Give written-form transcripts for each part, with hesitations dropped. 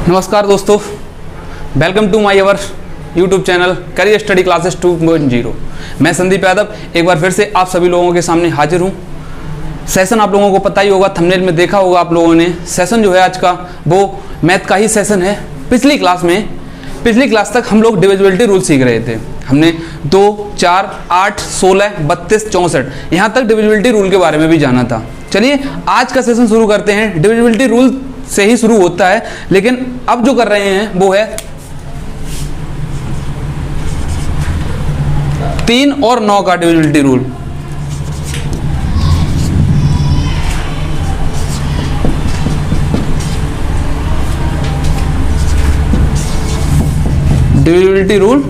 नमस्कार दोस्तों, welcome to my our YouTube channel career study classes 2.0। मैं संदीप यादव एक बार फिर से आप सभी लोगों के सामने हाजिर हूँ। सेशन आप लोगों को पता ही होगा, थंबनेल में देखा होगा आप लोगों ने। सेशन जो है आज का वो मैथ का ही सेशन है। पिछली क्लास तक हम लोग डिविजिबिलिटी रूल सीख रहे थे। हमने 2, 4, 8, 16, 32, 64 यहाँ तक डिविजिबिलिटी रूल के बारे में भी जाना था। चलिए आज का सेशन शुरू करते हैं। डिविजिबिलिटी रूल से ही शुरू होता है, लेकिन अब जो कर रहे हैं वो है 3 और 9 का डिविजिबिलिटी रूल। डिविजिबिलिटी रूल,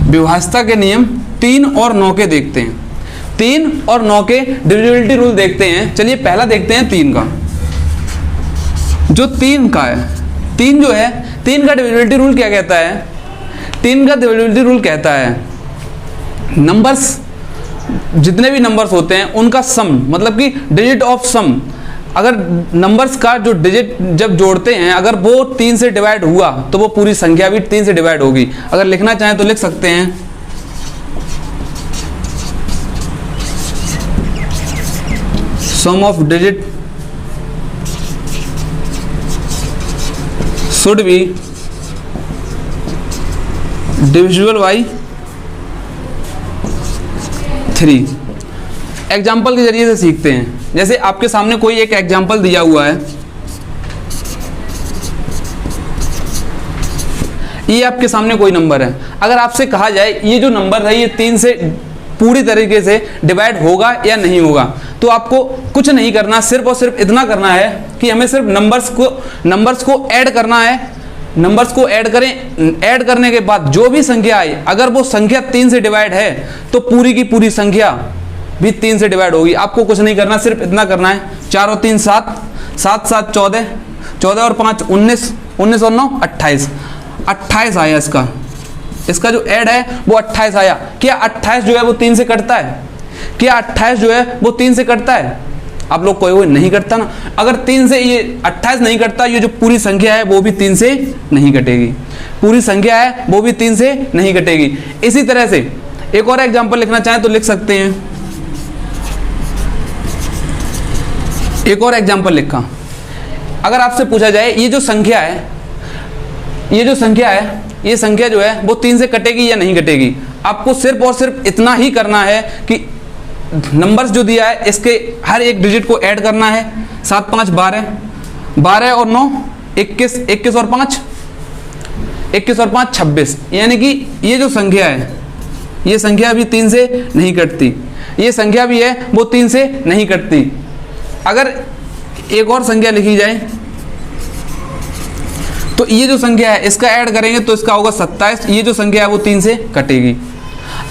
विभाज्यता के नियम 3 और 9 के देखते हैं। 3 और 9 के डिविजिबिलिटी रूल देखते हैं। चलिए पहला देखते हैं 3 का। जो 3 का है, 3 जो है, 3 का डिविजिबिलिटी रूल क्या कहता है? 3 का डिविजिबिलिटी रूल कहता है नंबर्स, जितने भी नंबर्स होते हैं उनका सम, मतलब कि डिजिट ऑफ सम। अगर नंबर्स का जो डिजिट जब जोड़ते हैं, अगर वो 3 से डिवाइड हुआ तो वो पूरी संख्या भी 3 से डिवाइड होगी। अगर लिखना चाहें तो लिख सकते हैं sum of digit should be divisible by 3। Example के जरिए से सीखते हैं। जैसे आपके सामने कोई एक एग्जाम्पल दिया हुआ है, ये आपके सामने कोई नंबर है। अगर आपसे कहा जाए ये जो नंबर है ये 3 से पूरी तरीके से डिवाइड होगा या नहीं होगा, तो आपको कुछ नहीं करना, सिर्फ और सिर्फ इतना करना है कि हमें सिर्फ नंबर्स को ऐड करना है। नंबर्स को ऐड करें, ऐड करने के बाद जो भी संख्या आई, अगर वो संख्या 3 से डिवाइड है तो पूरी की पूरी संख्या भी 3 से डिवाइड होगी। आपको कुछ नहीं करना, सिर्फ इतना करना है। 4 और 3 7, 7 7 14, 14 और 5 19, 19 और 9 28, 28 आया इसका जो ऐड है वो 28 आया। क्या 28 जो है वो 3 से कटता है? क्या 28 जो है वो 3 से कटता है? आप लोग कोई नहीं कटता ना। अगर 3 से ये 28 नहीं कटता, ये जो पूरी संख्या है वो भी 3 से नहीं कटेगी। पूरी संख्या है वो भी 3 से नहीं कटेगी। इसी तरह से एक और एग्जांपल लिखना चाहें तो लिख सकते हैं। एक और एग्जांपल लिखा, अगर आपसे पूछा जाए ये जो संख्या है, ये संख्या जो है वो 3 से कटेगी या नहीं कटेगी, आपको सिर्फ और सिर्फ इतना ही करना है कि नंबर्स जो दिया है इसके हर एक डिजिट को ऐड करना है। 7 5 12, 12 और 9 21, 21 और 5 21 और 5 26। यानी कि ये जो संख्या है, ये संख्या भी 3 से नहीं कटती, ये संख्या भी है वो 3 से नहीं कटती। अगर एक और संख्या लिखी जाए तो ये जो संख्या है इसका ऐड करेंगे तो इसका होगा 27। ये जो संख्या है वो 3 से कटेगी।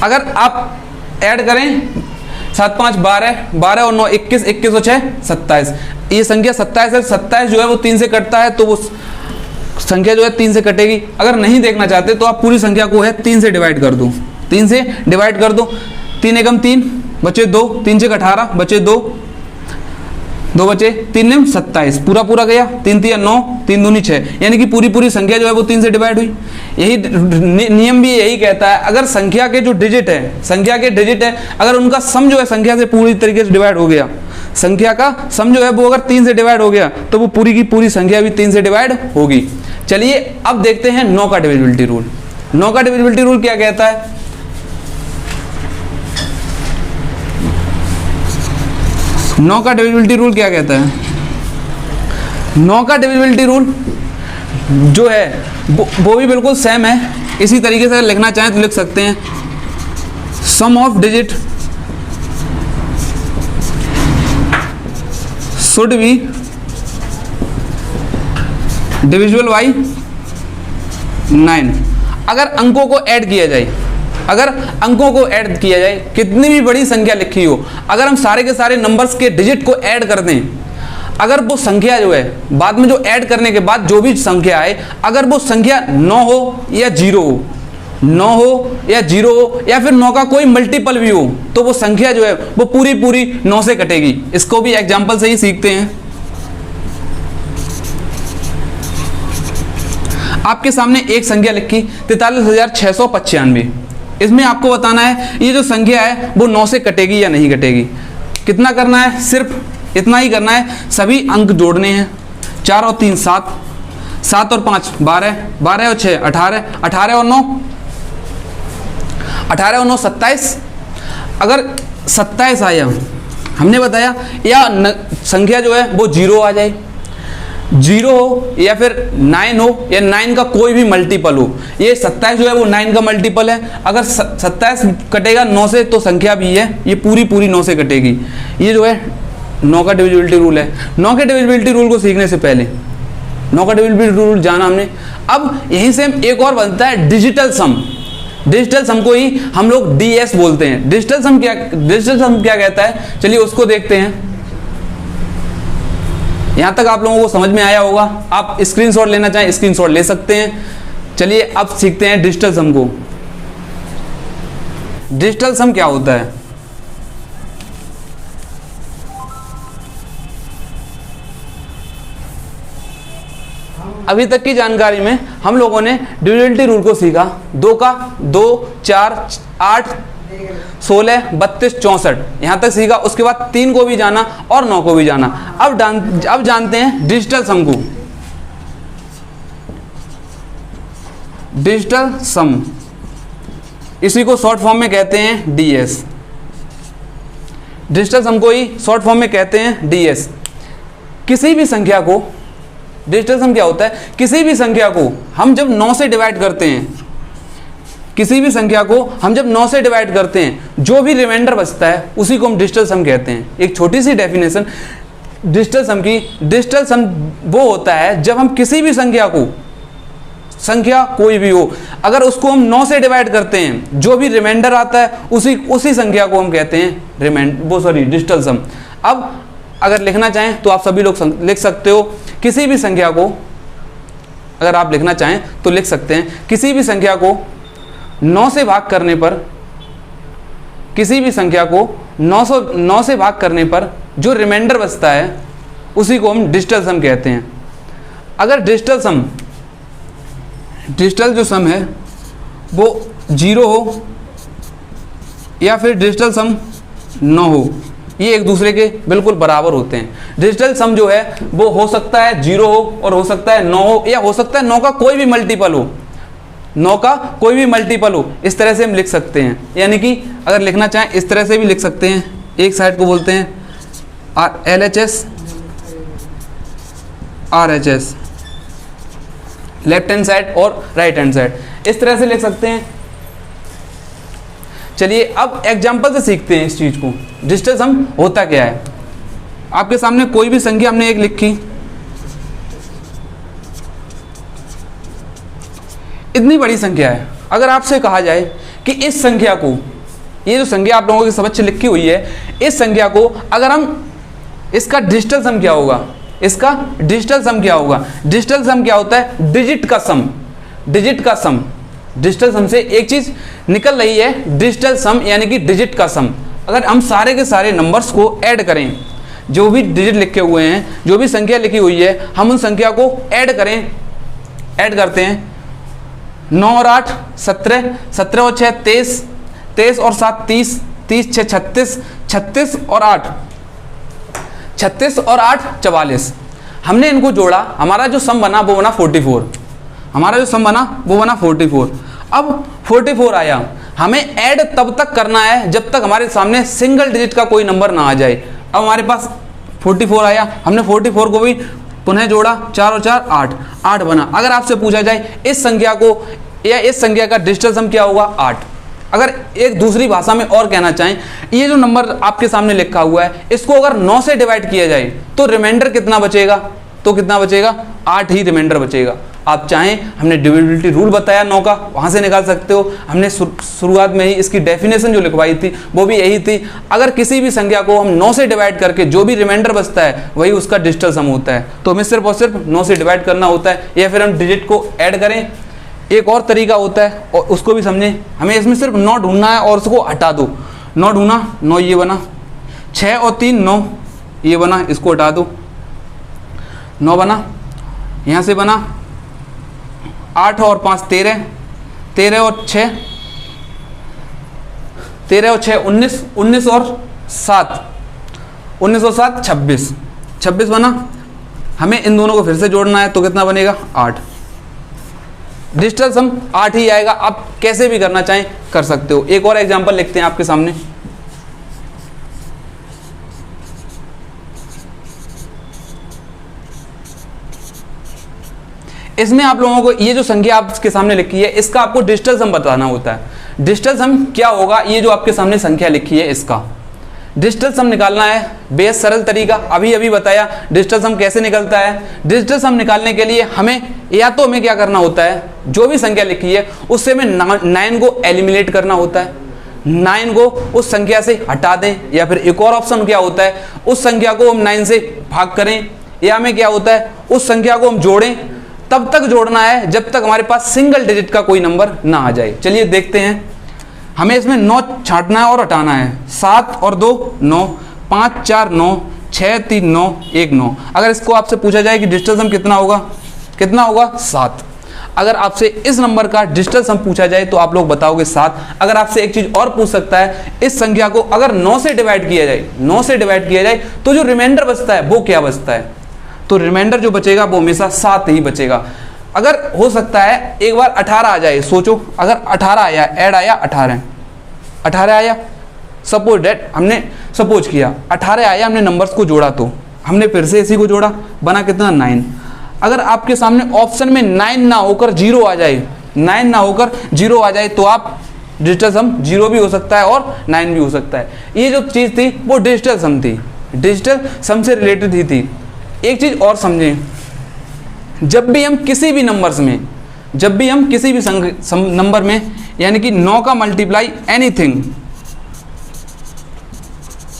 अगर आप ऐड करें 7 5 12, 12 और 9 21, 21 और 6 27, ये संख्या 27 है। 27 जो है वो 3 से कटता है तो वो संख्या जो है 3 से कटेगी। अगर नहीं देखना चाहते तो आप पूरी संख्या को है 3 से डिवाइड कर दो, 3 से डिवाइड कर दो। 3 एकम 3 बचे 2, 3 6 18 बचे 2, 2 बचे 3 निम 27, पूरा गया। 3 3 9, 3 दूनी 6, यानी कि पूरी संख्या जो है वो 3 से डिवाइड हुई। यही नियम भी यही कहता है, अगर संख्या के जो डिजिट है, अगर उनका सम जो है संख्या से पूरी तरीके से डिवाइड हो गया, संख्या का सम जो है वो अगर 3 से डिवाइड हो गया तो वो पूरी की पूरी संख्या भी 3 से डिवाइड होगी। चलिए अब देखते हैं 9 का डिविजिबिलिटी रूल। 9 का डिविजिबिलिटी रूल क्या कहता है? 9 का डिविजिबिलिटी रूल क्या कहता है? 9 का डिविजिबिलिटी रूल जो है वो भी बिल्कुल सेम है। इसी तरीके से लिखना चाहें तो लिख सकते हैं sum of digit should be divisible by 9। अगर अंकों को ऐड किया जाए, कितनी भी बड़ी संख्या लिखी हो, अगर हम सारे के सारे नंबर्स के डिजिट को ऐड कर दें, अगर वो संख्या जो है बाद में जो ऐड करने के बाद जो भी संख्या आए, अगर वो संख्या 9 हो या 0 हो, 9 हो या 0 हो या फिर 9 का कोई मल्टीपल भी हो, तो वो संख्या जो है वो पूरी 9 से कटेगी। इसको भी एग्जाम्पल से ही सीखते हैं। आपके सामने एक संख्या लिखी 43,695। इसमें आपको बताना है ये जो संख्या है वो 9 से कटेगी या नहीं कटेगी। कितना करना है, सिर्फ इतना ही करना है, सभी अंक जोड़ने हैं। 4 और 3 7, 7 और 5 12, 12 और 6 18, 18 और 9 27। अगर 27 आया, हमने बताया, या संख्या जो है वो 0 आ जाए, 0 हो या फिर 9 हो या 9 का कोई भी मल्टीपल हो। ये 27 जो है वो 9 का मल्टीपल है। अगर 27 कटेगा 9 से तो संख्या भी है, ये पूरी 9 से कटेगी। ये जो है 9 का डिविजिबिलिटी रूल है। 9 के डिविजिबिलिटी रूल को सीखने से पहले 9 का डिविजिबिलिटी रूल जाना हमने। अब यहीं से एक और बनता है डिजिटल सम। डिजिटल सम को ही हम लोग डीएस बोलते हैं। डिजिटल सम क्या कहता है, चलिए उसको देखते हैं। यहां तक आप लोगों को समझ में आया होगा। आप स्क्रीनशॉट लेना चाहें स्क्रीनशॉट ले सकते हैं। चलिए अब सीखते हैं डिजिटल सम को। डिजिटल सम क्या होता है? अभी तक की जानकारी में हम लोगों ने डिविजिबिलिटी रूल को सीखा। 2 का 2, 4, 8, 16, 32, 64 यहां तक सीखा। उसके बाद 3 को भी जाना और 9 को भी जाना। अब जानते हैं डिजिटल सम को। डिजिटल सम, इसी को शॉर्ट फॉर्म में कहते हैं डीएस। डिजिटल सम को ही शॉर्ट फॉर्म में कहते हैं डीएस। किसी भी संख्या को, डिजिटल सम क्या होता है, किसी भी संख्या को हम जब 9 से डिवाइड करते हैं, किसी भी संख्या को हम जब 9 से डिवाइड करते हैं, जो भी रिमाइंडर बचता है उसी को हम डिजिटल सम कहते हैं। एक छोटी सी डेफिनेशन डिजिटल सम की। डिजिटल सम वो होता है जब हम किसी भी संख्या को, संख्या कोई भी हो, अगर उसको हम 9 से डिवाइड करते हैं, जो भी रिमाइंडर आता है उसी संख्या को हम कहते हैं डिजिटल सम। अब अगर लिखना चाहें तो आप सभी लोग लिख सकते हो। किसी भी संख्या को अगर आप लिखना चाहें तो लिख सकते हैं। किसी भी संख्या को 9 से भाग करने पर, किसी भी संख्या को 9 से भाग करने पर जो रिमाइंडर बचता है उसी को हम डिजिटल सम कहते हैं। अगर डिजिटल जो सम है वो 0 हो या फिर डिजिटल सम 9 हो, ये एक दूसरे के बिल्कुल बराबर होते हैं। डिजिटल सम जो है वो हो सकता है 0 हो और हो सकता है 9 हो, या हो सकता है 9 का कोई भी मल्टीपल हो, 9 का कोई भी मल्टीपल हो। इस तरह से हम लिख सकते हैं। यानी कि अगर लिखना चाहें इस तरह से भी लिख सकते हैं। एक साइड को बोलते हैं LHS RHS, left hand side और राइट हैंड साइड, इस तरह से लिख सकते हैं। चलिए अब एग्जाम्पल से सीखते हैं इस चीज को। डिजिटल सम होता क्या है। आपके सामने कोई भी संख्या हमने एक लिखी, इतनी बड़ी संख्या है। अगर आपसे कहा जाए कि इस संख्या को, ये जो संख्या आप लोगों के समक्ष लिखी हुई है, इस संख्या को अगर हम, इसका डिजिटल सम क्या होगा, इसका डिजिटल सम क्या होगा। डिजिटल सम क्या होता है, डिजिट का सम। डिजिट का सम, डिजिटल सम से एक चीज निकल रही है, डिजिटल सम यानी कि डिजिट का सम। अगर हम सारे के सारे नंबर्स को ऐड करें, जो भी डिजिट लिखे हुए हैं, जो भी संख्या लिखी हुई है, हम उन संख्या को ऐड करते हैं। 9 और 8 17, 17 और 6 23, 23 और 7 30, 30 6 36, 36 और 8 36 और 8 44। हमने इनको जोड़ा, हमारा जो सम बना वो बना 44। हमारा जो सम बना वो बना 44। अब 44 आया, हमें ऐड तब तक करना है जब तक हमारे सामने सिंगल डिजिट का कोई नंबर ना आ जाए। अब हमारे पास 44 आया, हमने 44 को भी पुनः जोड़ा, 4 और 4 8, 8 बना। अगर आपसे पूछा जाए इस संख्या को या इस संख्या का डिजिटल सम क्या होगा, 8। अगर एक दूसरी भाषा में और कहना चाहें, ये जो नंबर आपके सामने लिखा हुआ है, इसको अगर 9 से डिवाइड किया जाए तो रिमाइंडर कितना बचेगा, तो कितना बचेगा, 8 ही रिमाइंडर बचेगा। आप चाहें, हमने डिविजिबिलिटी रूल बताया 9 का, वहां से निकाल सकते हो। हमने शुरुआत में ही इसकी डेफिनेशन जो लिखवाई थी वो भी यही थी। अगर किसी भी संख्या को हम 9 से डिवाइड करके जो भी रिमाइंडर बचता है वही उसका डिजिटल सम होता है। तो हमें सिर्फ और सिर्फ 9 से डिवाइड करना होता है, या फिर हम डिजिट को ऐड करें। एक और तरीका होता है और उसको भी समझें। हमें इसमें सिर्फ 9 ढूंढना है और उसको हटा दो। 9 ढूंढना, 9 ये बना, 6 और 3 9 ये बना, इसको हटा दो, 9 बना, यहाँ से बना 8 और 5 13, 13 और 6 19, 19 और 7 19 और 7 26, 26 बना। हमें इन दोनों को फिर से जोड़ना है तो कितना बनेगा 8। डिजिटल सम 8 ही आएगा। आप कैसे भी करना चाहें कर सकते हो। एक और एग्जांपल लिखते हैं आपके सामने। इसमें आप लोगों को ये जो संख्या आपके सामने लिखी है इसका आपको डिजिटल सम बताना होता है। डिजिटल सम क्या होगा, ये जो आपके सामने संख्या लिखी है इसका डिजिटल सम निकालना है। बेहद सरल तरीका, अभी अभी बताया डिजिटल सम कैसे निकलता है। डिजिटल सम निकालने के लिए हमें या तो हमें क्या करना होता है, जो भी संख्या लिखी है उससे हमें 9 को एलिमिनेट करना होता है, 9 को उस संख्या से हटा दें, या फिर एक और ऑप्शन क्या होता है उस संख्या को हम 9 से भाग करें, या हमें क्या होता है उस संख्या को हम जोड़ें। तब तक जोड़ना है जब तक हमारे पास सिंगल डिजिट का कोई नंबर ना आ जाए। चलिए देखते हैं। हमें इसमें 9 छांटना है और हटाना है। 7 और 2 9, 5 4 9, 6 3 9 1 9। अगर इसको आपसे पूछा जाए कि डिजिटल सम कितना होगा 7। अगर आपसे इस नंबर का डिजिटल सम पूछा जाए तो आप लोग बताओगे 7। अगर आपसे एक चीज और पूछ सकता है, इस संख्या को अगर 9 से डिवाइड किया जाए तो जो रिमाइंडर बचता है वो क्या बचता है, तो रिमाइंडर जो बचेगा वो हमेशा 7 ही बचेगा। अगर हो सकता है एक बार 18 आ जाए, सोचो अगर 18 आया, ऐड आया 18 आया, सपोज डेट हमने सपोज किया 18 आया, हमने नंबर्स को जोड़ा तो हमने फिर से इसी को जोड़ा, बना कितना 9। अगर आपके सामने ऑप्शन में 9 ना होकर 0 आ जाए, 9 ना होकर 0 आ जाए तो आप डिजिटल सम 0 भी हो सकता है और 9 भी हो सकता है। ये जो चीज़ थी वो डिजिटल सम थी, डिजिटल सम से रिलेटेड ही थी। एक चीज़ और समझें, जब भी हम किसी भी नंबर्स में, जब भी हम किसी भी नंबर में यानी कि 9 का मल्टीप्लाई एनीथिंग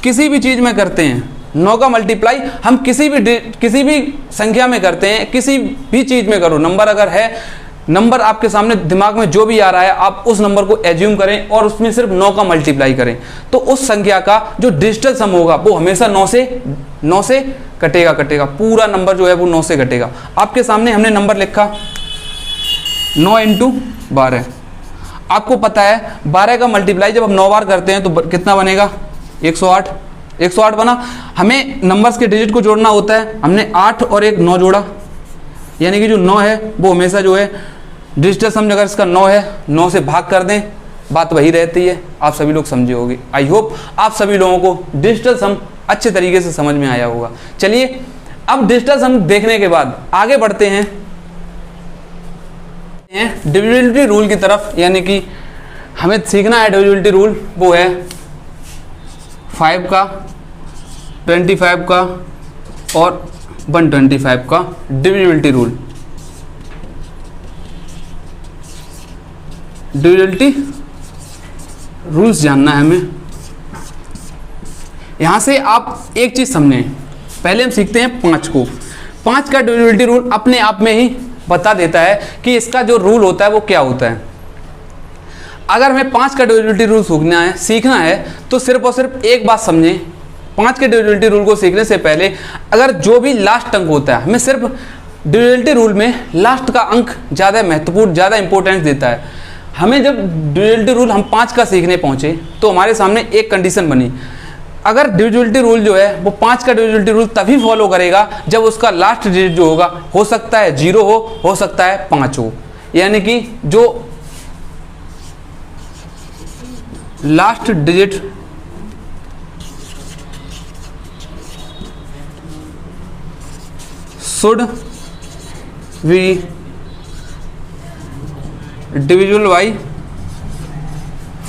किसी भी चीज़ में करते हैं, 9 का मल्टीप्लाई हम किसी भी संख्या में करते हैं, किसी भी चीज़ में करो, नंबर अगर है, नंबर आपके सामने दिमाग में जो भी आ रहा है आप उस नंबर को एज्यूम करें और उसमें सिर्फ 9 का मल्टीप्लाई करें, तो उस संख्या का जो डिजिटल सम होगा वो हमेशा 9 से कटेगा। पूरा नंबर जो है वो 9 से कटेगा। आपके सामने हमने नंबर लिखा 9 × 12। आपको पता है 12 का मल्टीप्लाई जब हम 9 बार करते हैं तो कितना बनेगा 108 बना। हमें नंबर्स के डिजिट को जोड़ना होता है, हमने 8 और 1 9 जोड़ा, यानी कि जो 9 है वो हमेशा जो है डिजिटल सम अगर इसका 9 है 9 से भाग कर दें, बात वही रहती है। आप सभी लोग समझे होंगे। आई होप आप सभी लोगों को डिजिटल सम अच्छे तरीके से समझ में आया होगा। चलिए अब डिजिटल सम देखने के बाद आगे बढ़ते हैं डिविजिबिलिटी रूल की तरफ, यानी कि हमें सीखना है डिविजिबिलिटी रूल। वो है 5 का, 25 का और 125 का डिविजिबिलिटी रूल। डिविजिबिलिटी रूल्स जानना है हमें। यहाँ से आप एक चीज़ समझें, पहले हम सीखते हैं 5 को। 5 का डिविजिबिलिटी रूल अपने आप में ही बता देता है कि इसका जो रूल होता है वो क्या होता है। अगर हमें 5 का डिविजिबिलिटी रूल सीखना है तो सिर्फ और सिर्फ एक बात समझें। 5 के डिविजिबिलिटी रूल को सीखने से पहले अगर जो भी लास्ट अंक होता है, हमें सिर्फ डिविजिबिलिटी रूल में लास्ट का अंक ज़्यादा महत्वपूर्ण, ज़्यादा इंपॉर्टेंस देता है। हमें जब डिविजिबिलिटी रूल हम 5 का सीखने पहुँचे तो हमारे सामने एक कंडीशन बनी, अगर डिविजिबिलिटी रूल जो है वो 5 का डिविजिबिलिटी रूल तभी फॉलो करेगा जब उसका लास्ट डिजिट जो होगा हो सकता है 0 हो सकता है 5 हो, यानी कि जो last digit should be divisible by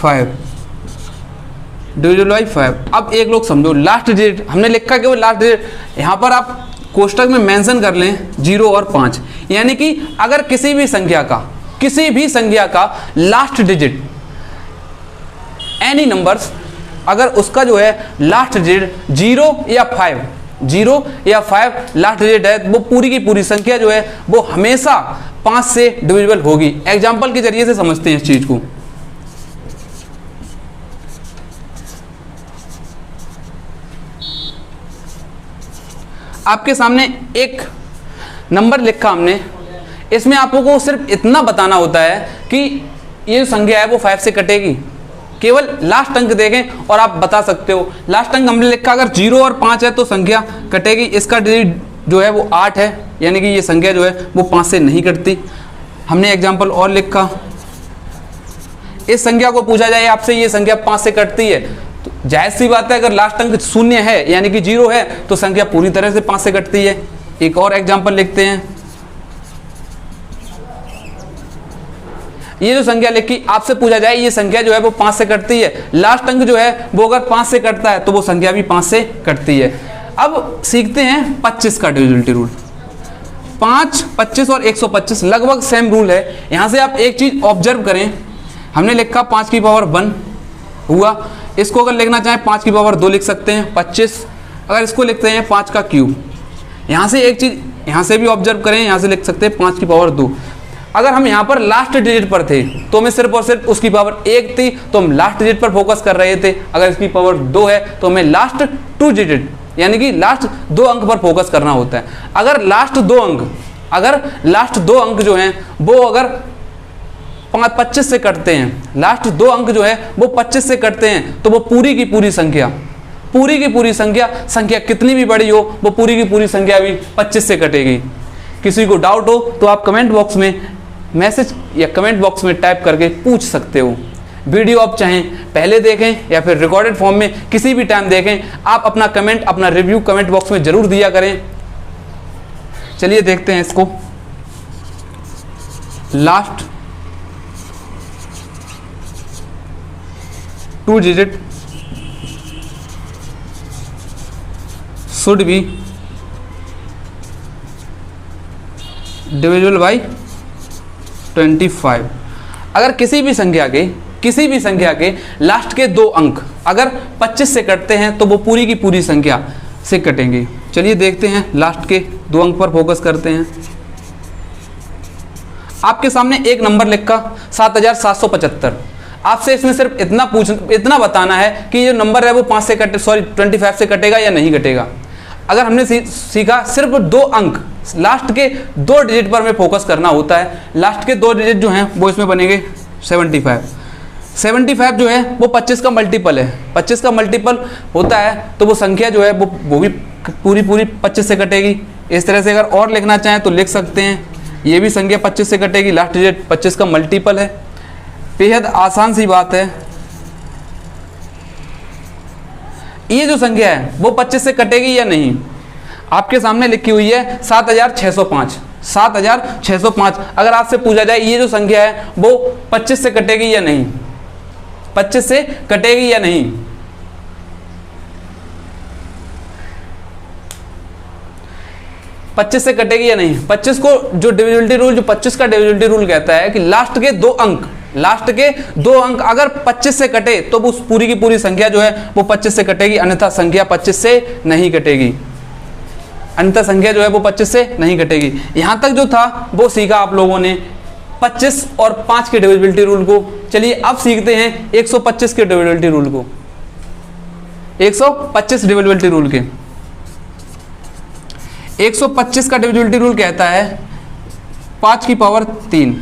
5, divisible by 5। अब एक लोग समझो, लास्ट डिजिट हमने लिखा कि वो लास्ट डिजिट, यहाँ पर आप कोष्टक में मेंशन कर लें 0 और 5, यानी कि अगर किसी भी संख्या का लास्ट डिजिट एनी नंबर्स, अगर उसका जो है लास्ट डिजिट 0 या 5 लास्ट डिजिट है, वो पूरी की पूरी संख्या जो है वो हमेशा 5 से डिविजिबल होगी। एग्जाम्पल के जरिए से समझते हैं इस चीज को। आपके सामने एक नंबर लिखा हमने, इसमें आपको सिर्फ इतना बताना होता है कि ये जो संख्या है वो 5 से कटेगी, केवल लास्ट अंक देखें और आप बता सकते हो। लास्ट अंक हमने लिखा अगर 0 और 5 है तो संख्या कटेगी, इसका डिजिट जो है वो 8 है, यानी कि ये संख्या जो है वो 5 से नहीं कटती। हमने एग्जाम्पल और लिखा, इस संख्या को पूछा जाए आपसे ये संख्या 5 से कटती है, तो जायज़ सी बात है अगर लास्ट अंक 0 है यानी कि 0 है तो संख्या पूरी तरह से 5 से कटती है। एक और एग्जाम्पल लिखते हैं, ये जो संख्या लिखी आपसे पूछा जाए ये संख्या जो है वो 5 से कटती है, लास्ट अंक जो है वो अगर 5 से कटता है तो वो संख्या भी 5 से कटती है। अब सीखते हैं 25 का डिविजिबिलिटी रूल। 5, 25 और 125 लगभग सेम रूल है। यहाँ से आप एक चीज़ ऑब्जर्व करें, हमने लिखा 5 की पावर 1 हुआ, इसको अगर लिखना चाहें 5 की पावर 2 लिख सकते हैं 25, अगर इसको लिखते हैं 5 का क्यूब। यहाँ से एक चीज़ यहाँ से भी ऑब्जर्व करें, यहाँ से लिख सकते हैं 5 की पावर 2। अगर हम यहाँ पर लास्ट डिजिट पर थे तो हमें सिर्फ और सिर्फ उसकी पावर 1 थी तो हम लास्ट डिजिट पर फोकस कर रहे थे, अगर इसकी पावर 2 है तो हमें लास्ट 2 डिजिट यानी कि लास्ट 2 अंक पर फोकस करना होता है। अगर लास्ट दो अंक जो हैं वो अगर 25 से कटते हैं, लास्ट 2 अंक जो है वो 25 से कटते हैं तो वो पूरी की पूरी संख्या कितनी भी बड़ी हो वो पूरी की पूरी संख्या भी 25 से कटेगी। किसी को डाउट हो तो आप कमेंट बॉक्स में मैसेज या कमेंट बॉक्स में टाइप करके पूछ सकते हो। वीडियो आप चाहें पहले देखें या फिर रिकॉर्डेड फॉर्म में किसी भी टाइम देखें, आप अपना कमेंट अपना रिव्यू कमेंट बॉक्स में ज़रूर दिया करें। चलिए देखते हैं इसको। Last 2 digit should be divisible by 25। अगर किसी भी संख्या के लास्ट के 2 अंक अगर 25 से कटते हैं तो वो पूरी की पूरी संख्या से कटेंगे। चलिए देखते हैं, लास्ट के 2 अंक पर फोकस करते हैं। आपके सामने एक नंबर लिखा 7775। आपसे इसमें सिर्फ इतना बताना है कि ये नंबर है वो 25 से कटेगा या नहीं कटेगा। अगर हमने सीखा सिर्फ 2 अंक लास्ट के 2 डिजिट पर हमें फोकस करना होता है। लास्ट के 2 डिजिट जो हैं वो इसमें बनेंगे 75 जो है वो 25 का मल्टीपल है। 25 का मल्टीपल होता है तो वो संख्या जो है वो भी पूरी 25 से कटेगी। इस तरह से अगर और लिखना चाहें तो लिख सकते हैं, ये भी संख्या 25 से कटेगी, लास्ट डिजिट 25 का मल्टीपल है। बेहद आसान सी बात है। ये जो संख्या है वो 25 से कटेगी या नहीं, आपके सामने लिखी हुई है 7605। अगर आपसे पूछा जाए ये जो संख्या है वो 25 से कटेगी या नहीं, 25 से कटेगी या नहीं, पच्चीस से कटेगी या नहीं। 25 को जो डिविजिबिलिटी रूल, जो 25 का डिविजिबिलिटी रूल कहता है कि लास्ट के 2 अंक अगर 25 से कटे तो उस पूरी की पूरी संख्या जो है वो 25 से कटेगी, अन्यथा संख्या 25 से नहीं कटेगी। यहां तक जो था वो सीखा आप लोगों ने 25 और 5 के डिविजिबिलिटी रूल को। चलिए अब सीखते हैं 125 के डिविजिबिलिटी रूल को। 125 डिविजिबिलिटी रूल के 125 का डिविजिबिलिटी रूल कहता है 5 की पावर 3।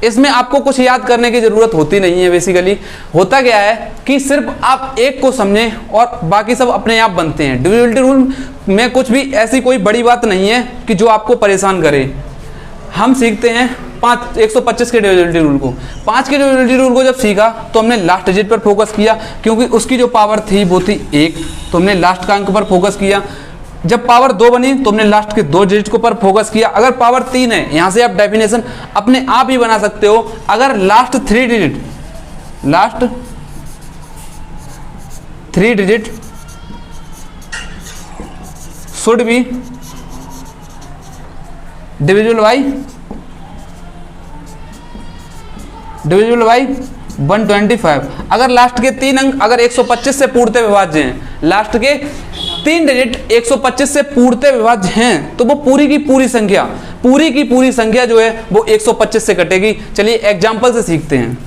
इसमें आपको कुछ याद करने की जरूरत होती नहीं है। बेसिकली होता क्या है कि सिर्फ आप एक को समझें और बाकी सब अपने आप बनते हैं। डिविजिबिलिटी रूल में कुछ भी ऐसी कोई बड़ी बात नहीं है कि जो आपको परेशान करे। हम सीखते हैं 125 के डिविजिबिलिटी रूल को। 5 के डिविजिबिलिटी रूल को जब सीखा तो हमने लास्ट डिजिट पर फोकस किया, क्योंकि उसकी जो पावर थी वो थी 1, तो हमने लास्ट का अंक पर फोकस किया। जब पावर 2 बनी तो हमने लास्ट के 2 डिजिट को पर फोकस किया। अगर पावर 3 है, यहां से आप डेफिनेशन अपने आप ही बना सकते हो। अगर last 3 digit should be divisible by 125। अगर लास्ट के 3 अंक अगर 125 से पूर्णतः विभाज्य हैं, लास्ट के 3 डिजिट 125 से पूर्णतः विभाज्य हैं, तो वो पूरी की पूरी संख्या जो है वो 125 से कटेगी। चलिए एग्जाम्पल से सीखते हैं।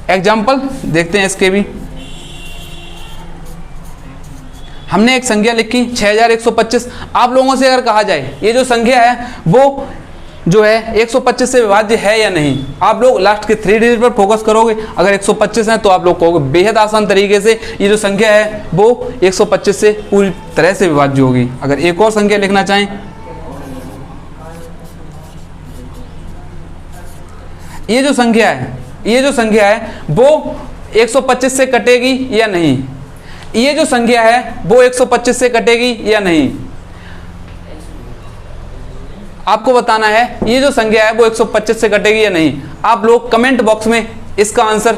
एग्जाम्पल देखते हैं इसके भी। हमने एक संख्या लिखी 6125। आप लोगों से अगर कहा जाए ये जो संख्या है वो जो है 125 से विभाज्य है या नहीं। आप लोग लास्ट के 3 डिजिट पर फोकस करोगे, अगर 125 है तो आप लोग कहोगे बेहद आसान तरीके से ये जो संख्या है वो 125 से पूरी तरह से विभाज्य होगी। अगर एक और संख्या लिखना चाहें, ये जो संख्या है वो 125 से कटेगी या नहीं, ये जो संख्या है वो 125 से कटेगी या नहीं, आपको बताना है। ये जो संख्या है वो 125 से कटेगी या नहीं। आप लोग कमेंट बॉक्स में इसका आंसर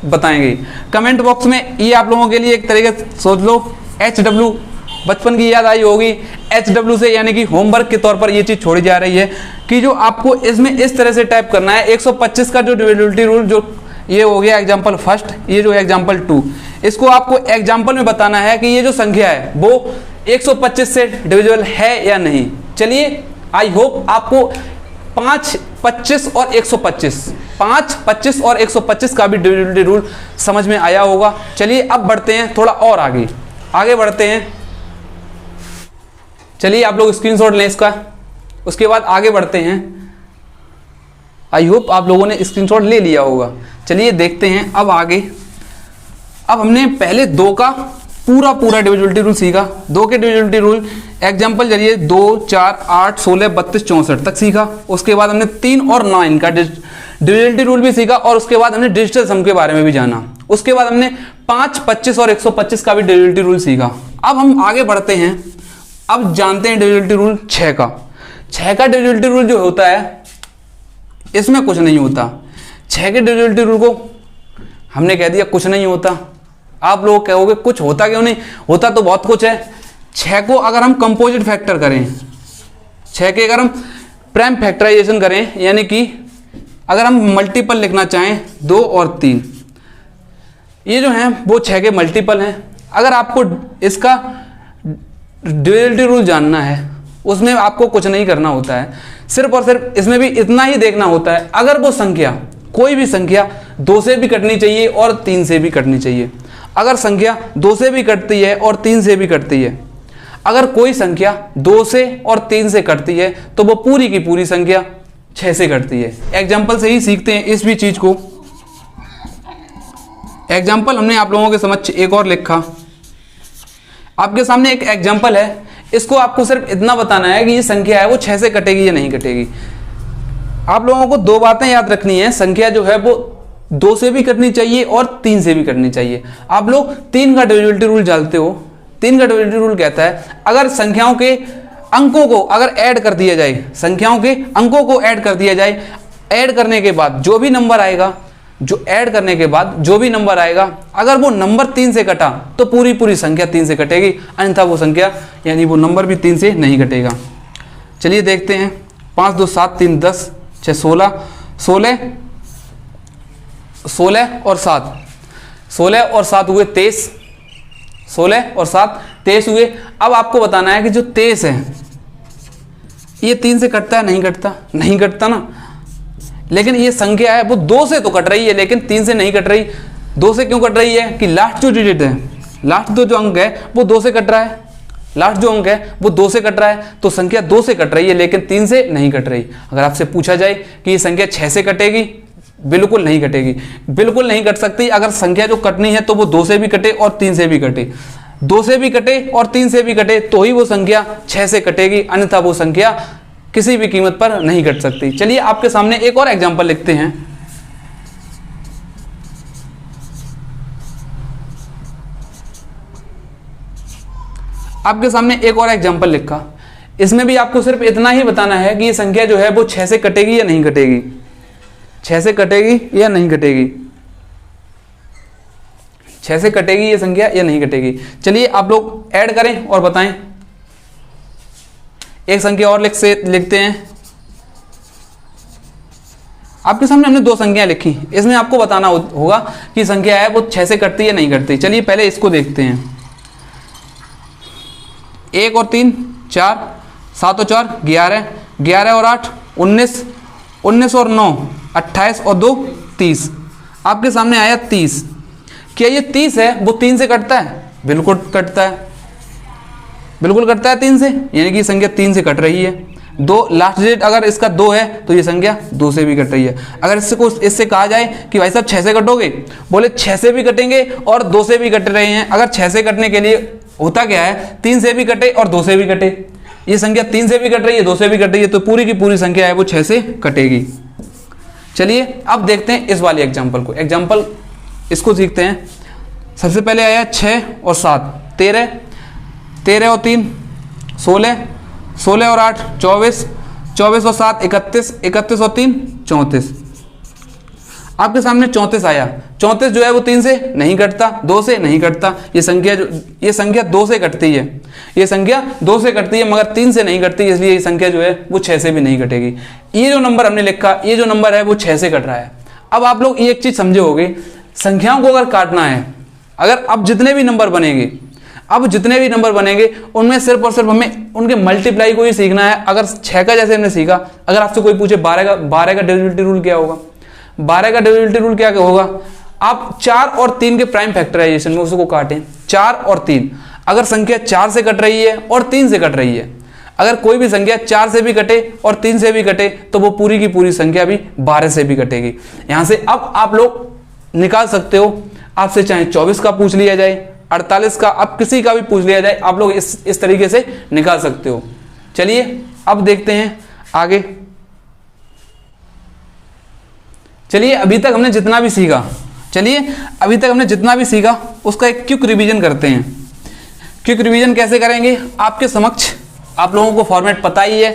बताएंगे। कमेंट बॉक्स में ये आप लोगों के लिए एक तरीके से सोच लो, HW बचपन की याद आई होगी, HW से यानी कि होमवर्क के तौर पर ये चीज़ छोड़ी जा रही है कि जो आपको इसमें इस तरह से टाइप करना है। 125 का जो डिविजिबिलिटी रूल, जो ये हो गया एग्जाम्पल फर्स्ट, ये जो एग्जाम्पल 2, इसको आपको एग्जाम्पल में बताना है कि ये जो संख्या है वो 125 से डिविजिबल है या नहीं। चलिए, आई होप आपको 5, 25 और 125 और 125 का भी डिविजिबिलिटी रूल समझ में आया होगा। चलिए अब बढ़ते हैं थोड़ा और आगे बढ़ते हैं। चलिए आप लोग स्क्रीनशॉट लें इसका, उसके बाद आगे बढ़ते हैं। आई होप आप लोगों ने स्क्रीनशॉट ले लिया होगा। चलिए देखते हैं अब आगे। अब हमने पहले 2 का पूरा डिविजिबिलिटी रूल सीखा। 2 के डिविजिबिलिटी रूल एग्जाम्पल जरिए 2, 4, 8, 16, 32, 64 तक सीखा। उसके बाद हमने 3 और 9 का डिविजिबिलिटी रूल भी सीखा और उसके बाद हमने डिजिटल सम के बारे में भी जाना। उसके बाद हमने 5, 25 और 125 का भी डिविजिबिलिटी रूल सीखा। अब हम आगे बढ़ते हैं, अब जानते हैं डिविजिबिलिटी रूल 6 का। 6 का डिविजिबिलिटी रूल जो होता है इसमें कुछ नहीं होता। 6 के डिविजिबिलिटी रूल को हमने कह दिया कुछ नहीं होता। आप लोग कहोगे कुछ होता क्यों नहीं, होता तो बहुत कुछ है। 6 को अगर हम कंपोजिट फैक्टर करें, 6 के अगर हम प्राइम फैक्टराइजेशन करें, यानी कि अगर हम मल्टीपल लिखना चाहें 2 और 3, ये जो हैं वो 6 के मल्टीपल हैं। अगर आपको इसका डिविजिबिलिटी रूल जानना है, उसमें आपको कुछ नहीं करना होता है, सिर्फ और सिर्फ इसमें भी इतना ही देखना होता है, अगर वो संख्या, कोई भी संख्या 2 से भी कटनी चाहिए और 3 से भी कटनी चाहिए। अगर संख्या 2 से भी कटती है और 3 से भी कटती है, अगर कोई संख्या 2 से और 3 से कटती है तो वो पूरी की पूरी संख्या 6 से कटती है। एग्जाम्पल से ही सीखते हैं इस भी चीज को। एग्जाम्पल हमने आप लोगों के समझ एक और लिखा। आपके सामने एक एग्जाम्पल है, इसको आपको सिर्फ इतना बताना है कि ये संख्या है वो 6 से कटेगी या नहीं कटेगी। आप लोगों को 2 बातें याद रखनी है, संख्या जो है वो 2 से भी कटनी चाहिए और 3 से भी कटनी चाहिए। आप लोग 3 का डिविजिबिलिटी रूल जानते हो। 3 का डिविजिबिलिटी रूल कहता है अगर संख्याओं के अंकों को अगर ऐड कर दिया जाए, संख्याओं के अंकों को ऐड कर दिया जाए, ऐड करने के बाद जो भी नंबर आएगा, ऐड करने के बाद जो भी नंबर आएगा, अगर वो नंबर 3 से कटा तो पूरी संख्या 3 से कटेगी, अन्यथा वो संख्या यानी वो नंबर भी 3 से नहीं कटेगा। चलिए देखते हैं। 5, 2, 7, 3, 10, 6, 16, 16 और 7, 16 और 7 हुए 23, 16 और 7 23 हुए। अब आपको बताना है कि जो 23 है ये 3 से कटता है, नहीं कटता? नहीं कटता ना। लेकिन ये संख्या है वो 2 से तो कट रही है लेकिन 3 से नहीं कट रही। 2 से क्यों कट रही है कि लास्ट जो डिजिट है, लास्ट जो अंक है वो 2 से कट रहा है। लास्ट जो अंक है वो 2 से कट रहा है, तो संख्या 2 से कट रही है लेकिन 3 से नहीं कट रही। अगर आपसे पूछा जाए कि ये संख्या 6 से कटेगी, बिल्कुल नहीं कटेगी, बिल्कुल नहीं कट सकती। अगर संख्या जो कटनी है तो वो 2 से भी कटे और 3 से भी कटे, 2 से भी कटे और 3 से भी कटे तो ही वो संख्या 6 से कटेगी, अन्यथा वो संख्या किसी भी कीमत पर नहीं कट सकती। चलिए आपके सामने एक और एग्जांपल लिखते हैं। आपके सामने एक और एग्जांपल लिखा। इसमें भी आपको सिर्फ इतना ही बताना है कि ये संख्या जो है वो 6 से कटेगी या नहीं कटेगी, 6 से कटेगी या नहीं कटेगी, 6 से कटेगी ये संख्या या नहीं कटेगी। चलिए आप लोग ऐड करें और बताएं। एक संख्या और लिखते हैं। आपके सामने हमने 2 संख्याएं लिखी, इसमें आपको बताना होगा कि संख्या है वो 6 से कटती है नहीं कटती। चलिए पहले इसको देखते हैं। 1 और 3 4, 7 और 4 11, 11 और 8 19, 19 और 9 28 और 2 30। आपके सामने आया 30। क्या ये 30 है वो 3 से कटता है? बिल्कुल कटता है, बिल्कुल कटता है 3 से, यानी कि संख्या 3 से कट रही है। दो लास्ट डिजिट अगर इसका 2 है तो ये संख्या 2 से भी कट रही है। अगर इससे कहा जाए कि भाई साहब 6 से कटोगे, बोले 6 से भी कटेंगे और 2 से भी कट रहे हैं। अगर 6 से कटने के लिए होता क्या है, 3 से भी कटे और 2 से भी कटे। ये संख्या 3 से भी कट रही है, 2 से भी कट रही है, तो पूरी की पूरी संख्या है वो 6 से कटेगी। चलिए अब देखते हैं इस वाली एग्जाम्पल को। एग्जाम्पल इसको सीखते हैं। सबसे पहले आया 6 और 7 13, 13 और 3 16, 16 और 8 24, 24 और 7 31, 31 और 3 34। आपके सामने 34 आया। 34 जो है वो 3 से नहीं कटता, 2 से नहीं कटता। ये संख्या 2 से कटती है, ये संख्या 2 से कटती है मगर 3 से नहीं कटती, इसलिए ये संख्या जो है वो 6 से भी नहीं कटेगी। ये जो नंबर हमने लिखा, ये जो नंबर है वो 6 से कट रहा है। अब आप लोग एक चीज समझे होगे, संख्याओं को अगर काटना है, अगर अब जितने भी नंबर बनेंगे उनमें सिर्फ और सिर्फ हमें उनके मल्टीप्लाई को ही सीखना है। अगर 6 का जैसे हमने सीखा, अगर आपसे कोई पूछे 12 का डिविजिबिलिटी रूल क्या होगा, 12 का डिविजिबिलिटी रूल क्या होगा, आप 4 और 3 के प्राइम फैक्टराइजेशन में उसको काटें। 4 और 3, अगर संख्या 4 से कट रही है और 3 से कट रही है, अगर कोई भी संख्या 4 से भी कटे और 3 से भी कटे तो वो पूरी की पूरी संख्या भी 12 से भी कटेगी। यहां से अब आप लोग निकाल सकते हो, आपसे चाहे 24 का पूछ लिया जाए, 48 का, अब किसी का भी पूछ लिया जाए, आप लोग इस तरीके से निकाल सकते हो। चलिए अब देखते हैं आगे। चलिए अभी तक हमने जितना भी सीखा उसका एक क्विक रिवीजन करते हैं। क्विक रिवीजन कैसे करेंगे, आपके समक्ष आप लोगों को फॉर्मेट पता ही है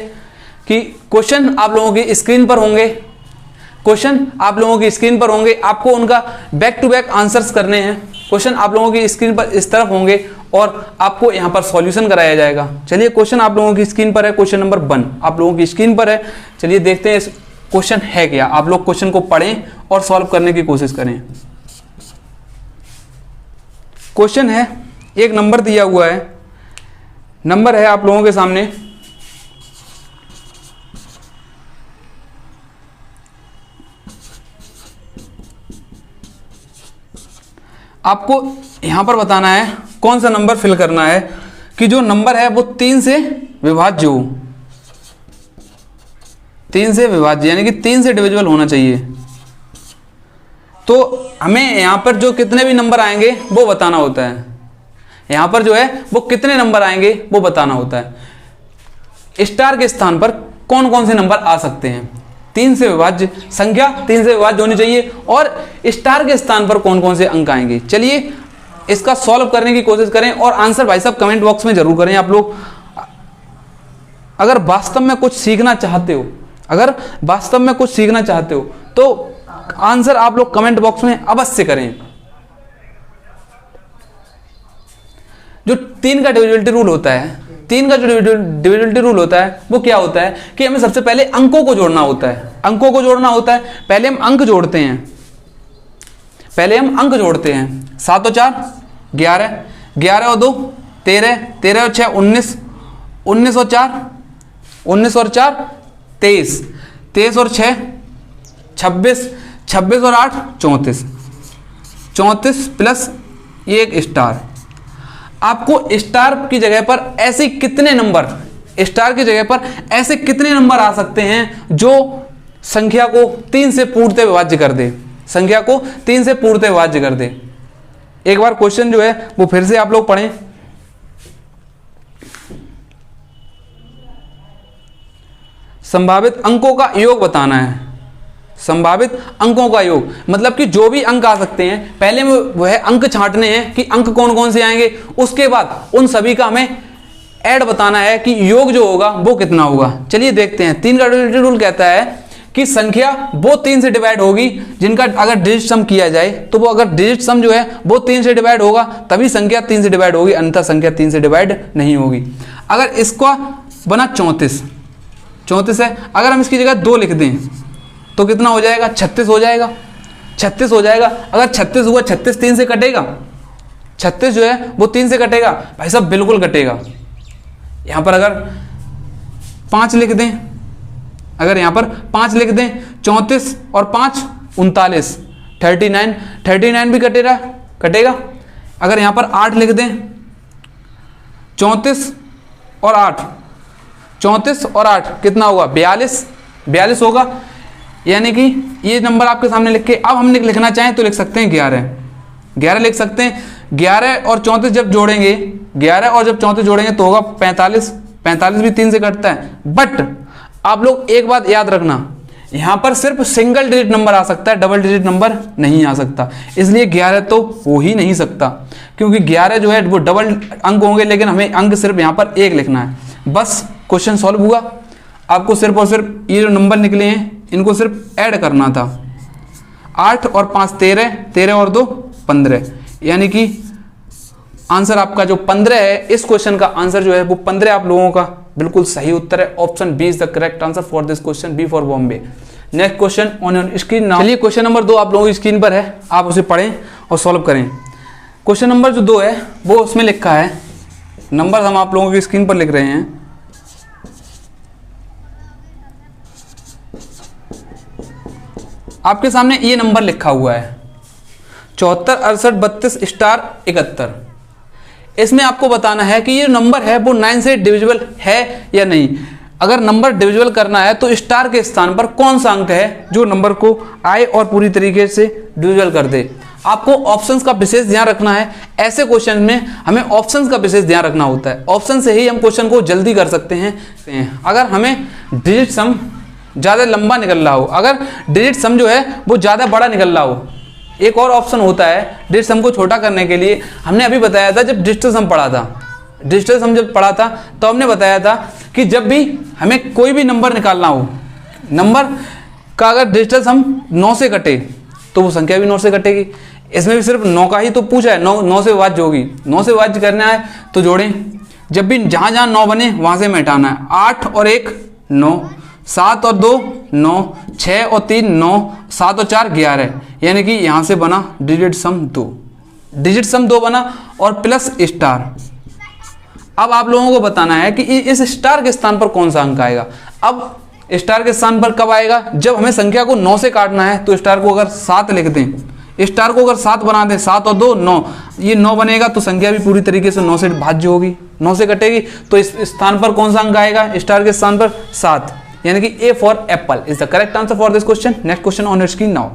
कि क्वेश्चन आप लोगों की स्क्रीन पर होंगे, आपको उनका बैक टू बैक आंसर्स करने हैं। क्वेश्चन आप लोगों की स्क्रीन पर इस तरफ होंगे और आपको यहां पर सॉल्यूशन कराया जाएगा। चलिए क्वेश्चन आप लोगों की स्क्रीन पर है, क्वेश्चन नंबर 1 आप लोगों की स्क्रीन पर है। चलिए देखते हैं इस क्वेश्चन है क्या। आप लोग क्वेश्चन को पढ़ें और सॉल्व करने की कोशिश करें। क्वेश्चन है, एक नंबर दिया हुआ है, नंबर है आप लोगों के सामने आपको यहां पर बताना है कौन सा नंबर फिल करना है कि जो नंबर है वो 3 से विभाज्य हो, 3 से विभाज्य यानी कि 3 से डिविजिबल होना चाहिए। तो हमें यहां पर जो कितने भी नंबर आएंगे वो बताना होता है, यहां पर जो है वो कितने नंबर आएंगे वो बताना होता है। स्टार के स्थान पर कौन कौन से नंबर आ सकते हैं, 3 से विभाज्य संख्या 3 से विभाज्य होनी चाहिए और स्टार के स्थान पर कौन कौन से अंक आएंगे। चलिए इसका सॉल्व करने की कोशिश करें और आंसर भाई साहब कमेंट बॉक्स में जरूर करें। आप लोग अगर वास्तव में कुछ सीखना चाहते हो, तो आंसर आप लोग कमेंट बॉक्स में अवश्य करें। जो 3 का डिविजिबिलिटी रूल होता है, 3 का जो डिविजिबिलिटी रूल होता है वो क्या होता है कि हमें सबसे पहले अंकों को जोड़ना होता है। पहले हम अंक जोड़ते हैं। 7 और 4 11, 11 और 2 13, 13 और 6 19, 19 और 4 23, 23 और 6 26, 26 और 8 34, 34 प्लस एक स्टार। आपको स्टार की जगह पर ऐसे कितने नंबर आ सकते हैं जो संख्या को 3 से पूर्णतः विभाज्य कर दे। एक बार क्वेश्चन जो है वो फिर से आप लोग पढ़ें। संभावित अंकों का योग बताना है। संभावित अंकों का योग मतलब कि जो भी अंक आ सकते हैं, पहले वह अंक छांटने हैं कि अंक कौन कौन से आएंगे, उसके बाद उन सभी का हमें ऐड बताना है कि योग जो होगा वो कितना होगा। चलिए देखते हैं। 3 का डिविजिबिलिटी रूल कहता है कि संख्या वो 3 से डिवाइड होगी जिनका अगर डिजिट सम किया जाए, तो वो अगर डिजिट सम जो है वो 3 से डिवाइड होगा तभी संख्या 3 से डिवाइड होगी, अन्यथा संख्या 3 से डिवाइड नहीं होगी। अगर इसका बना 34 है, अगर हम इसकी जगह 2 लिख दें तो कितना हो जाएगा, 36 हो जाएगा। 36 हो जाएगा। अगर 36 हुआ, 36 3 से कटेगा, 36 जो है वो 3 से कटेगा भाई साहब, बिल्कुल कटेगा। यहां पर अगर 5 लिख दें, 34 और 5 39, 39 भी कटेगा। अगर यहां पर 8 लिख दें, 34 और 8 34 और 8 कितना होगा 42, 42 होगा। यानी कि ये नंबर आपके सामने लिख के अब हम लिखना चाहें तो लिख सकते हैं 11, 11 लिख सकते हैं। 11 और 34 जब जोड़ेंगे, 11 और जब 34 जोड़ेंगे तो होगा 45, 45 भी 3 से कटता है। बट आप लोग एक बात याद रखना, यहाँ पर सिर्फ सिंगल डिजिट नंबर आ सकता है, डबल डिजिट नंबर नहीं आ सकता, इसलिए 11 तो हो ही नहीं सकता, क्योंकि 11 जो है वो डबल अंक होंगे, लेकिन हमें अंक सिर्फ यहाँ पर एक लिखना है। बस क्वेश्चन सॉल्व हुआ। आपको सिर्फ और सिर्फ ये जो नंबर निकले हैं इनको सिर्फ ऐड करना था। 8 और 5 13, 13 और 2 15, यानी कि आंसर आपका जो 15 है, इस क्वेश्चन का आंसर जो है वो 15 आप लोगों का बिल्कुल सही उत्तर है। Option B is the correct answer for this question, B for Bombay. Next question on your screen now. चलिए क्वेश्चन नंबर 2 आप लोगों की स्क्रीन पर है, आप उसे पढ़ें और सॉल्व करें। क्वेश्चन नंबर जो 2 है वो उसमें लिखा है, नंबर हम आप लोगों की स्क्रीन पर लिख रहे हैं। आपके सामने ये नंबर लिखा हुआ है 74 68 32 स्टार 71। इसमें आपको बताना है कि ये नंबर है वो 9 से डिविजिबल है या नहीं। अगर नंबर डिविजिबल करना है तो स्टार के स्थान पर कौन सा अंक है जो नंबर को आए और पूरी तरीके से डिविजिबल कर दे। आपको ऑप्शंस का विशेष ध्यान रखना है। ऐसे क्वेश्चन में हमें ऑप्शंस का विशेष ध्यान रखना होता है, ऑप्शन से ही हम क्वेश्चन को जल्दी कर सकते हैं। अगर हमें डिजिट सम ज़्यादा लंबा निकल रहा हो, अगर डिजिट सम जो है वो ज़्यादा बड़ा निकल रहा हो, एक और ऑप्शन होता है डिजिट सम को छोटा करने के लिए। हमने अभी बताया था जब डिजिटल सम पढ़ा था, डिजिटल सम जब पढ़ा था तो हमने बताया था कि जब भी हमें कोई भी नंबर निकालना हो, नंबर का अगर डिजिटल सम 9 से कटे तो वो संख्या भी 9 से कटेगी। इसमें भी सिर्फ 9 का ही तो पूछा है, 9 से विभाज्य होगी। 9 से विभाज्य करना है तो जोड़ें, जब भी जहाँ जहाँ 9 बने वहाँ से हटाना है। 8 और 1 9, 7 और 2 9, 6 और 3 9, 7 और 4 11, यानी कि यहाँ से बना डिजिट सम 2, डिजिट सम 2 बना और प्लस स्टार। अब आप लोगों को बताना है कि इस स्टार के स्थान पर कौन सा अंक आएगा। अब स्टार के स्थान पर कब आएगा, जब हमें संख्या को 9 से काटना है। तो स्टार को अगर 7 लिख दें, स्टार को अगर 7 बना दें, 7 और 2 9, ये 9 बनेगा तो संख्या भी पूरी तरीके से 9 से भाज्य होगी, 9 से कटेगी। तो इस स्थान पर कौन सा अंक आएगा, स्टार के स्थान पर 7, यानी कि A for Apple is the correct answer for this question. Next question on your screen now.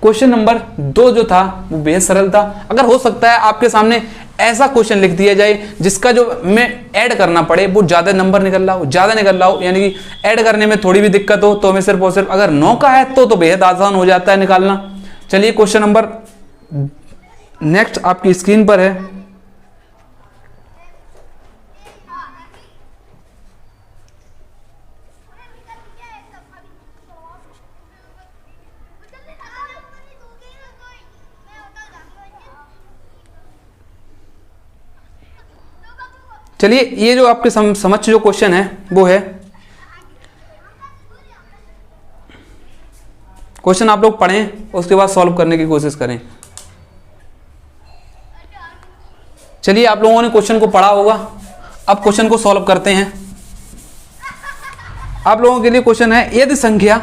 Question number 2 जो था वो बेहद सरल था। अगर हो सकता है आपके सामने ऐसा क्वेश्चन लिख दिया जाए जिसका जो हमें ऐड करना पड़े वो ज्यादा नंबर निकल रहा हो, ज्यादा निकल रहा हो, यानी कि ऐड करने में थोड़ी भी दिक्कत हो, तो हमें सिर्फ और सिर्फ अगर 9 का है तो बेहद आसान हो जाता है निकालना। चलिए क्वेश्चन नंबर नेक्स्ट आपकी स्क्रीन पर है। चलिए ये जो आपके समक्ष जो क्वेश्चन है वो है, क्वेश्चन आप लोग पढ़ें उसके बाद सॉल्व करने की कोशिश करें। चलिए आप लोगों ने क्वेश्चन को पढ़ा होगा, अब क्वेश्चन को सॉल्व करते हैं। आप लोगों के लिए क्वेश्चन है, यदि संख्या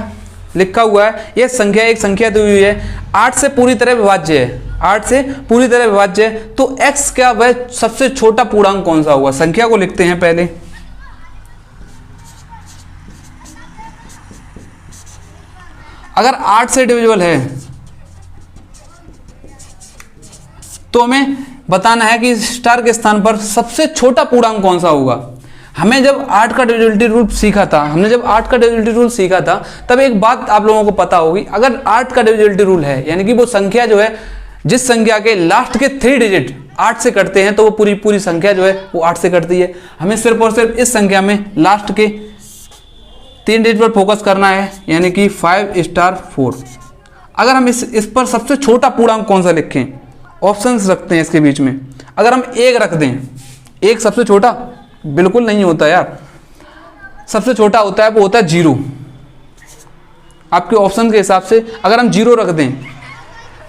लिखा हुआ है, यह संख्या एक संख्या दी हुई है 8 से पूरी तरह विभाज्य है, 8 से पूरी तरह विभाज्य है, तो x क्या वह सबसे छोटा पूर्णांक कौन सा होगा। संख्या को लिखते हैं पहले। अगर 8 से डिविजिबल है तो हमें बताना है कि स्टार के स्थान पर सबसे छोटा पूर्णांक कौन सा होगा। हमें जब 8 का डिविजिबिलिटी रूल सीखा था, हमने जब 8 का डिविजिबिलिटी रूल सीखा था तब एक बात आप लोगों को पता होगी, अगर 8 का डिविजिबिलिटी रूल है यानी कि वो संख्या जो है जिस संख्या के लास्ट के 3 डिजिट 8 से कटते हैं तो वो पूरी संख्या जो है वो 8 से कटती है। हमें सिर्फ और सिर्फ इस संख्या में लास्ट के 3 डिजिट पर फोकस करना है, यानी कि 5 स्टार 4। अगर हम इस पर सबसे छोटा पूर्णांक कौन सा लिखें, ऑप्शंस रखते हैं इसके बीच में। अगर हम 1 रख दें, 1 सबसे छोटा बिल्कुल नहीं होता यार, सबसे छोटा होता है वो होता है 0। आपके ऑप्शन के हिसाब से अगर हम 0 रख दें,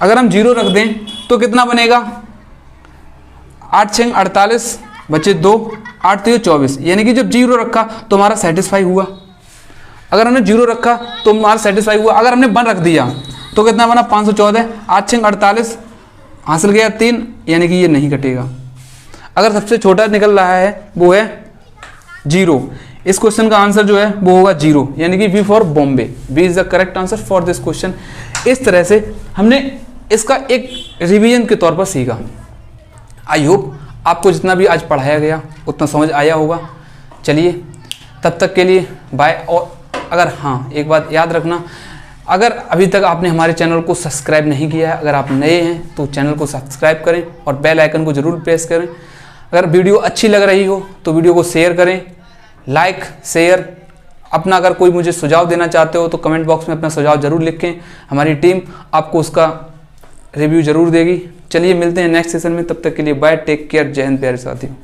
अगर हम 0 रख दें तो कितना बनेगा, 8 6 48 बचे 2, 8 3 24, यानी कि जब 0 रखा तो हमारा सेटिस्फाई हुआ। अगर हमने 0 रखा तो हमारा सेटिस्फाई हुआ। अगर हमने 1 रख दिया तो कितना बना 514, 8 6 48 हासिल गया 3, यानी कि ये नहीं कटेगा। अगर सबसे छोटा निकल रहा है वो है 0, इस क्वेश्चन का आंसर जो है वो होगा 0, यानी कि B for Bombay, B is the correct answer for this question. इस तरह से हमने इसका एक रिवीजन के तौर पर सीखा। आई होप आपको जितना भी आज पढ़ाया गया उतना समझ आया होगा। चलिए तब तक के लिए बाय। और अगर हाँ एक बात याद रखना, अगर अभी तक आपने हमारे चैनल को सब्सक्राइब नहीं किया है, अगर आप नए हैं तो चैनल को सब्सक्राइब करें और बेल आइकन को ज़रूर प्रेस करें। अगर वीडियो अच्छी लग रही हो तो वीडियो को शेयर करें, लाइक शेयर। अपना अगर कोई मुझे सुझाव देना चाहते हो तो कमेंट बॉक्स में अपना सुझाव ज़रूर लिखें, हमारी टीम आपको उसका रिव्यू ज़रूर देगी। चलिए मिलते हैं नेक्स्ट सेशन में, तब तक के लिए बाय, टेक केयर, जय हिंद प्यारे साथियों।